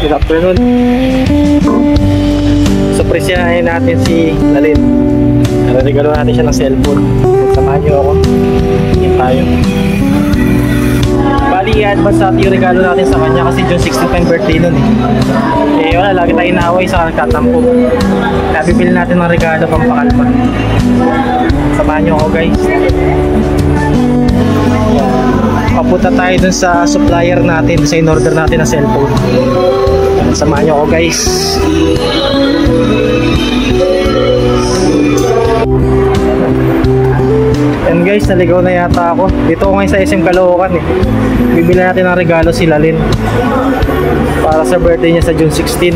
Good afternoon. Surpriseyahin natin si Lalin. Regalo natin siya ng cellphone. Samahan niyo ako. Tingin tayo. Bali, i-advance natin yung regalo natin sa kanya kasi June 16 pa yung birthday nun eh. Wala, lagi tayo inaaway sa nagtatampo. Kaya bibili natin ng regalo pang pakalma. Samahan niyo ako, guys. Papunta tayo dun sa supplier natin, sa in-order natin na cellphone. Samahan niyo ako, guys. And guys, naligaw na yata ako. Dito ako ngayon sa SM Caloocan eh. Bibili natin ng regalo si Lalin para sa birthday niya sa June 16.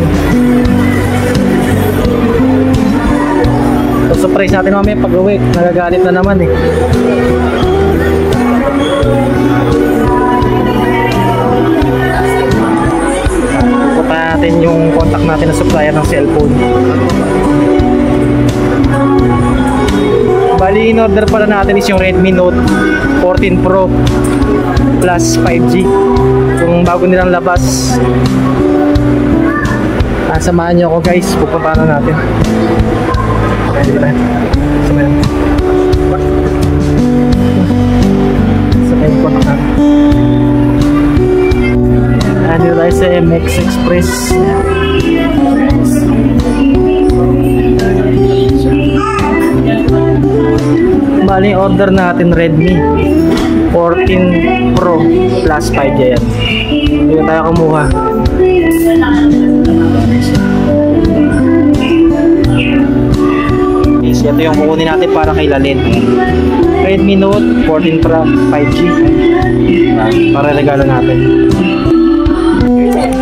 So, surprise natin mamaya pag uwi. Nagagalit na naman eh. Punta natin yung contact natin na supplier ng cellphone. Bali, in-order pala natin is yung Redmi Note 14 Pro plus 5G. Yung bago nilang labas. Samahan nyo ako, guys. Pupunta na natin. Okay, di ba na? Samahan. Samahan ko na natin. Dito tayo sa MX Express. Bali, order natin Redmi 14 Pro plus 5G yan. Dito tayo kumuha. Yes, ito yung kukunin natin para kay Lalin. Redmi Note 14 Pro 5G para regalo natin.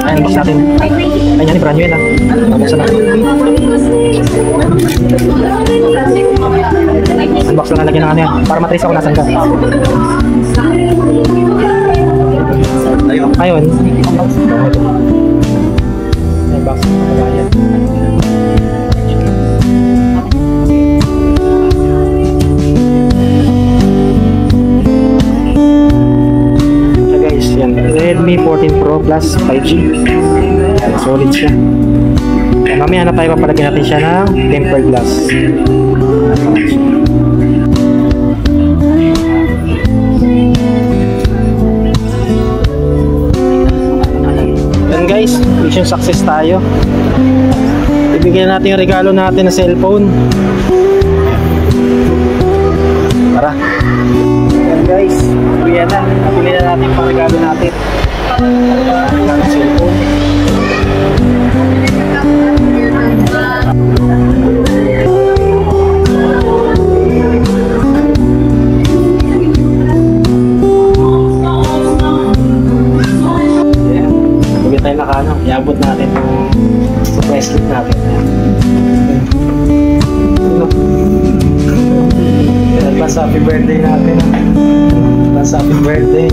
Ayan, box natin. Ayan yan, brand new yan. Buksan natin. Unbox lang nalagyan ng ano yan para matrace ako nasan ka. Ayun. Unbox nalagyan. So guys, yan. Redmi 14 Pro plus 5G. Solid siya. Mamaya na tayo papalagyan natin siya ng tempered glass. Yan guys, mission success tayo. Ibigyan natin yung regalo natin na cellphone. Tara. Yan guys, ibigyan na. Ibigyan na natin yung regalo natin. Regalo cellphone. Iabot natin sa bracelet natin. Advance happy birthday natin. Advance happy birthday.